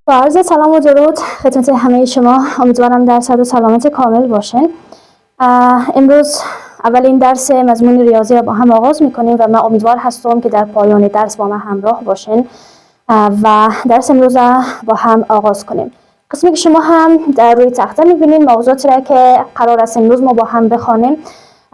با عرض سلام و درود خدمت همه شما. امیدوارم در صحت و سلامت کامل باشین. امروز اولین درس مضمون ریاضی را با هم آغاز میکنیم و من امیدوار هستم که در پایان درس با من همراه باشین و درس امروز را با هم آغاز کنیم. قسمی که شما هم در روی تخته میبینید موضوعاتی را که قرار است امروز ما با هم بخوانیم.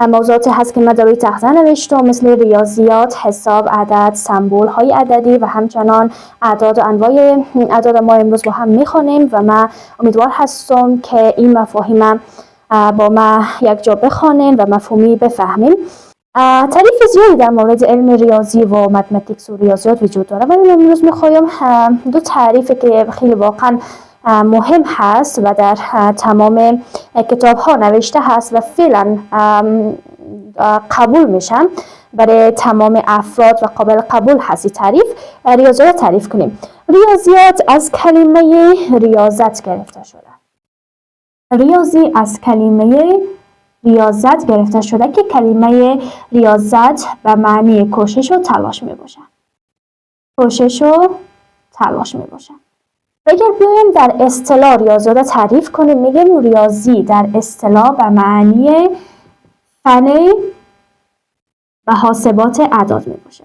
موضوعاتی هست که من در روی تخته نوشتم، مثل ریاضیات، حساب، عدد، سمبول های عددی و همچنان اعداد و انواع اعداد ما امروز با هم میخوانیم و من امیدوار هستم که این مفاهیم با ما یک جا بخوانیم و مفهومی بفهمیم. تعریف زیادی در مورد علم ریاضی و متمتیکس و ریاضیات وجود داره، ولی امروز میخوایم دو تعریفی که خیلی واقعا مهم هست و در تمام کتاب ها نوشته هست و فعلا قبول میشن برای تمام افراد و قابل قبول هستی تعریف ریاضیات تعریف کنیم. ریاضیات از کلمه ریاضت گرفته شده. ریاضی از کلمه ریاضت گرفته شده که کلمه ریاضت به معنی کوشش و تلاش می باشد. کوشش و تلاش می باشد. اگر بیایم در اصطلاح ریاضیات تعریف کنیم، میگیم ریاضی در اصطلاح به معنی فن محاسبات اعداد می باشد.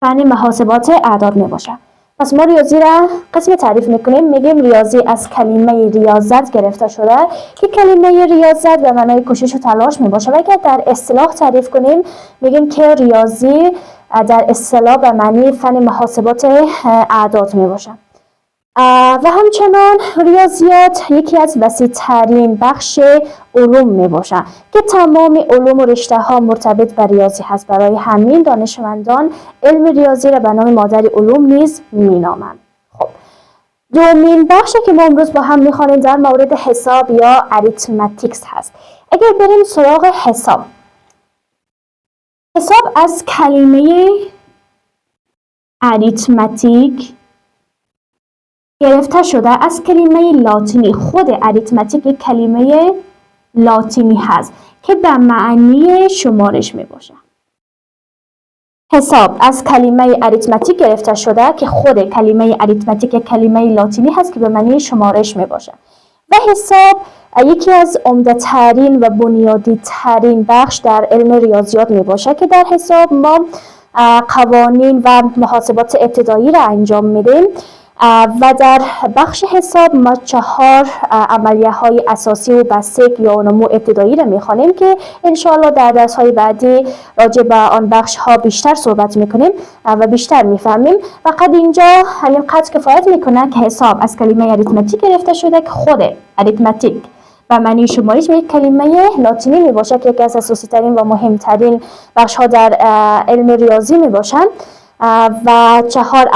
فن محاسبات اعداد می باشد. پس ما ریاضی را قسم تعریف میکنیم، میگیم ریاضی از کلمه ریاضت گرفته شده که کلمه ریاضت به معنای کوشش و تلاش می باشد. و اگر در اصطلاح تعریف کنیم، میگیم که ریاضی در اصطلاح به معنی فن محاسبات اعداد می باشد. و همچنان ریاضیات یکی از وسیع‌ترین بخش علوم می باشد که تمام علوم و رشته ها مرتبط به ریاضی هست. برای همین دانشمندان علم ریاضی را به نام مادر علوم نیز می نامند. خب، دومین بخشی که ما امروز با هم می‌خوانیم در مورد حساب یا اریتمتیکس هست. اگر بریم سراغ حساب از کلمه اریتمتیک گرفته شده، از کلمه لاتینی. خود اریتمتیک یک کلمه لاتینی هست که به معنی شمارش می باشد. حساب از کلمه اریتمتیک گرفته شده که خود کلمه اریتمتیک یک کلمه لاتینی هست که به معنی شمارش می باشد. و حساب یکی از عمده ترین و بنیادی ترین بخش در علم ریاضیات می باشد که در حساب ما قوانین و محاسبات ابتدایی را انجام میدیم و در بخش حساب ما 4 عملیه های اساسی و بیسیک یا نمو ابتدایی را میخوانیم که انشاءالله در درس های بعدی راجع به آن بخش ها بیشتر صحبت میکنیم و بیشتر میفهمیم. فقط اینجا همین قدر کفایت میکنه که حساب از کلمه اریتمتیک گرفته شده که خود اریتمتیک و معنی شمارش به یک کلمه لاتینی می باشد که یکی از اساسی ترین و مهمترین بخش ها در علم ریاضی می باشند و 4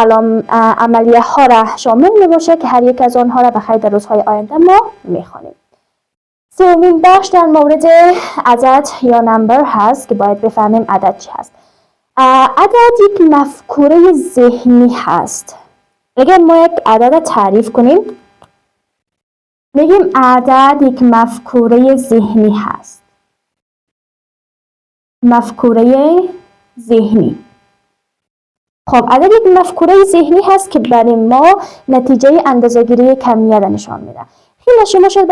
عملیه ها را شامل می باشد که هر یک از آنها را بخیر در روزهای آینده ما می خوانیم. سومین بخش در مورد عدد یا نمبر هست که باید بفهمیم عدد چی هست. عدد یک مفکوره ذهنی هست. اگر ما یک عدد را تعریف کنیم، میگیم عدد یک مفکوره ذهنی هست. مفکوره ذهنی. خب، عدد یک مفکوره ذهنی هست که برای ما نتیجه اندازه‌گیری کمیت نشان میده. خیلی شما شاید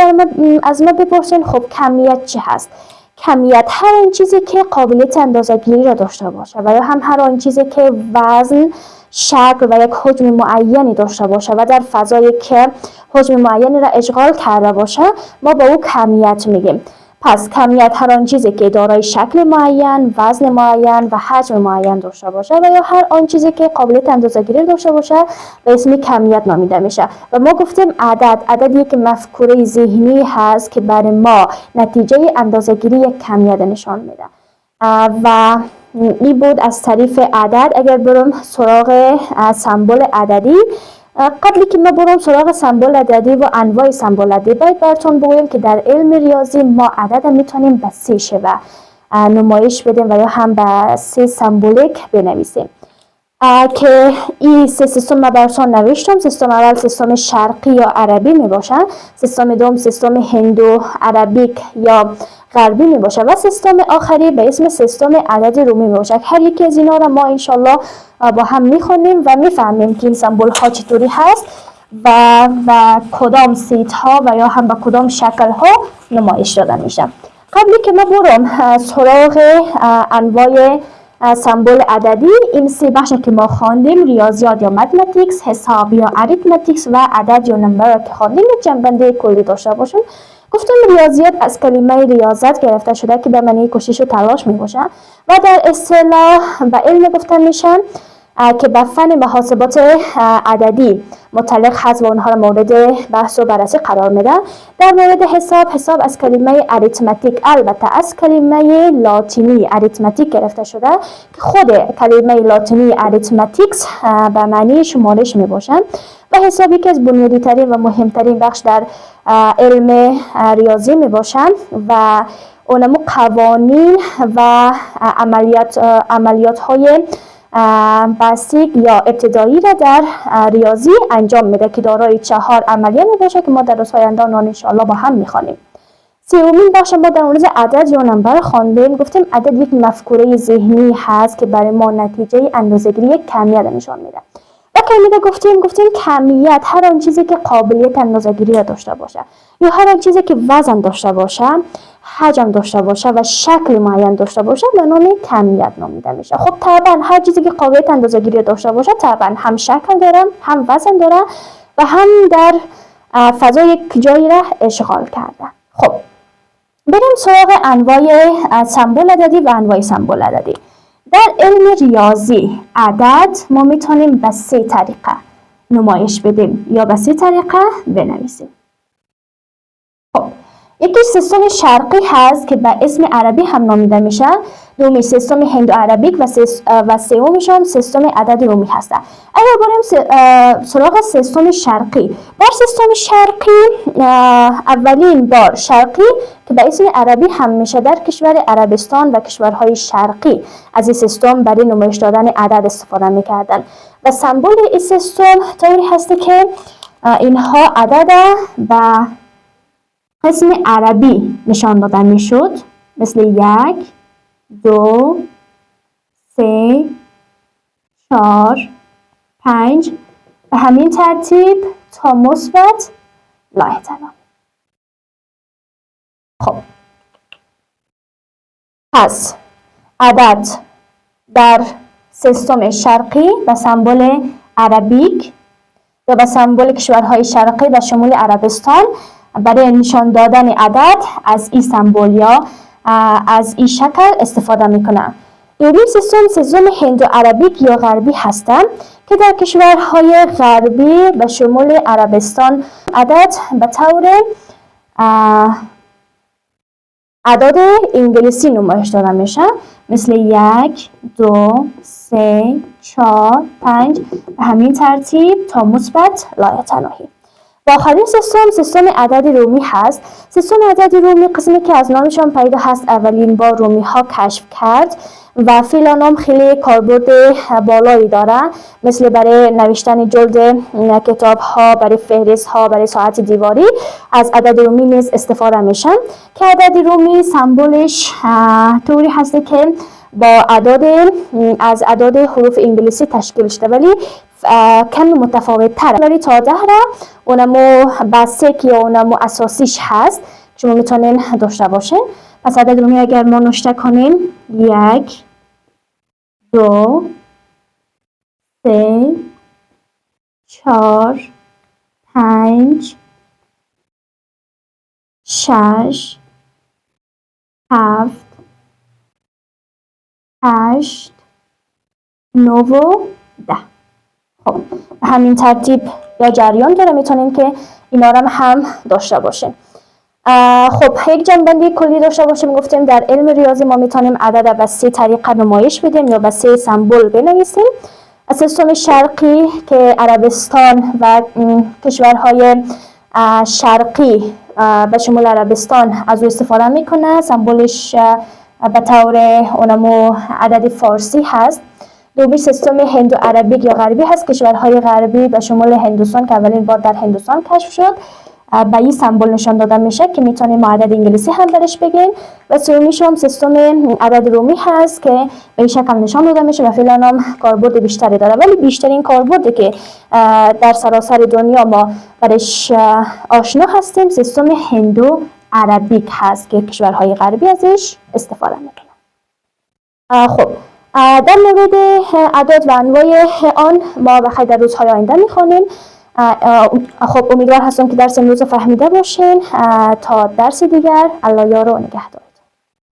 از ما بپرسین خب کمیت چی هست؟ کمیت هر آن چیزی که قابلیت اندازه‌گیری را داشته باشه و یا هم هر آن چیزی که وزن، شکل و یک حجم معینی داشته باشه و در فضایی که حجم معینی را اشغال کرده باشه ما با او کمیت میگیم. پس کمیت هر آن چیزی که دارای شکل معین، وزن معین و حجم معین داشته باشه و یا هر آن چیزی که قابلیت اندازه‌گیری داشته باشه به اسم کمیت نامیده میشه. و ما گفتیم عدد یک مفکوره ذهنی هست که برای ما نتیجه اندازه‌گیری یک کمیت نشان میده. و این بود از تعریف عدد. اگر برم سراغ سمبل عددی، قبلی که ما برم سراغ سمبل عددی و انواع سمبل عددی، باید براتون بگویم که در علم ریاضی ما عدد میتونیم به 3 شیوه نمایش بدیم و یا هم به 3 سمبولیک بنویسیم که این 3 سیستم ما براتون نوشتم. سیستم اول سیستم شرقی یا عربی می باشه، سیستم دوم سیستم هندو عربیک یا غربی می باشه و سیستم آخری به اسم سیستم عدد رومی می باشه. هر یکی از اینا را ما انشالله با هم میخونیم و میفهمیم که این سمبول ها چطوری هست و کدام سیت ها و یا هم به کدام شکل ها نمایش داده میشه. قبلی که ما برم سراغ انواع سمبل عددی، این سه بخش که ما خواندیم، ریاضیات یا متماتیکس، حساب یا اریتماتیکس و عدد یا نمبر که خواندیم، یک جنبنده کلی داشته باشیم. گفتم ریاضیات از کلمه ریاضت گرفته شده که به معنی کوشش و تلاش می باشه و در اصطلاح به علم گفته میشه که به فن محاسبات عددی متعلق هست و اونها را مورد بحث و بررسی قرار میده. در مورد حساب از کلمه اریتمتیک، البته از کلمه لاتینی اریتمتیک گرفته شده که خود کلمه لاتینی اریتمتیکس به معنی شمارش می باشد و حسابی که از بنیادی ترین و مهمترین بخش در علم ریاضی می باشد و اونمو قوانین و عملیات های بیسیک یا ابتدایی را در ریاضی انجام میده که دارای 4 عملیه می باشه که ما در روزهای آینده آن ان شاء الله با هم میخوانیم. سومین بخش ما در مورد عدد یا نمبر خواندیم. گفتیم عدد یک مفکوره ذهنی هست که برای ما نتیجه اندازه‌گیری کمیت نشان میده. و کمیت گفتیم کمیت هر آن چیزی که قابلیت اندازه‌گیری را داشته باشه یا هر آن چیزی که وزن داشته باشه، حجم داشته باشه و شکل معین داشته باشه به نام کمیت نامیده میشه. خب طبعا هر چیزی که قابلیت اندازه‌گیری داشته باشه طبعا هم شکل داره، هم وزن داره و هم در فضا یک جایی را اشغال کرده. خب بریم سراغ انواع سمبل عددی و انواع سمبل عددی. در علم ریاضی عدد ما میتونیم به 3 طریقه نمایش بدیم یا به 3 طریقه بنویسیم. خب یکی سیستم شرقی هست که به اسم عربی هم نامیده میشه، دومی سیستم هندو عربیک و سومیش سیستم عدد رومی هست. اگر بریم سراغ سیستم شرقی، در سیستم شرقی اولین بار شرقی که به اسم عربی هم میشه در کشور عربستان و کشورهای شرقی از این سیستم برای نمایش دادن عدد استفاده میکردن و سمبل این سیستم طوری هست که اینها عدد به اسم عربی نشان داده میشد، مثل 1 2 3 4 5 به همین ترتیب تا مثبت لاحتنا. خب پس عدد در سیستم شرقی به سمبل عربیک یا به سمبل کشورهای شرقی به شمول عربستان برای نشان دادن عدد از این سمبل یا از این شکل استفاده میکنه. دومین سیستم هندو عربیک یا غربی هستند که در کشورهای غربی به شمول عربستان عدد به طور اعداد انگلیسی نمایش داده میشه، مثل 1 2 3 4 5 به همین ترتیب تا مثبت لایتناهی. و آخرین سیستم عدد رومی هست. سیستم عدد رومی قسمی که از نامشان پیدا هست اولین بار رومی ها کشف کرد و فعلا نام خیلی کاربرد بالایی داره، مثل برای نوشتن جلد کتاب ها، برای فهرست ها، برای ساعت دیواری از عدد رومی نیز استفاده میشن که عدد رومی سمبلش طوری هست که با از اعداد حروف انگلیسی تشکیل شده ولی کمی متفاوت تره، ولی تا 10 را اونمو بیسیک یا اونمو اساسیش هست شما میتونین داشته باشین. پس عدد رومی اگر ما نوشته کنیم 1 2 3 4 5 6 7 8 9 و 10. خب همین ترتیب یا جریان داره، میتونین که اینا رو هم داشته باشین. خب یک جنبندی کلی داشته باشیم. گفتیم در علم ریاضی ما میتونیم عدد به 3 طریقه نمایش بدیم یا به 3 سمبل بنویسیم. سیستم شرقی که عربستان و کشورهای شرقی به شمول عربستان از او استفاده میکنه، سمبلش به طور اونمو عدد فارسی هست. دومی سیستم هندو عربیک یا غربی هست، کشورهای غربی به شمول هندوستان که اولین بار در هندوستان کشف شد به این سمبل نشان داده میشه که میتونیم ما عدد انگلیسی هم درش بگیم. و سومیش هم سیستم عدد رومی هست که به این شکل نشان داده میشه و فعلا هم کاربرد بیشتری داره، ولی بیشترین کاربردی که در سراسر دنیا ما برش آشنا هستیم سیستم هندو عربیک هست که کشورهای غربی ازش استفاده میکنن. خب در مورد اعداد و انواع آن ما بخیر در روزهای آینده میخوانیم. خب امیدوار هستم که درس امروز فهمیده باشین. تا درس دیگر الله یار و نگهدار.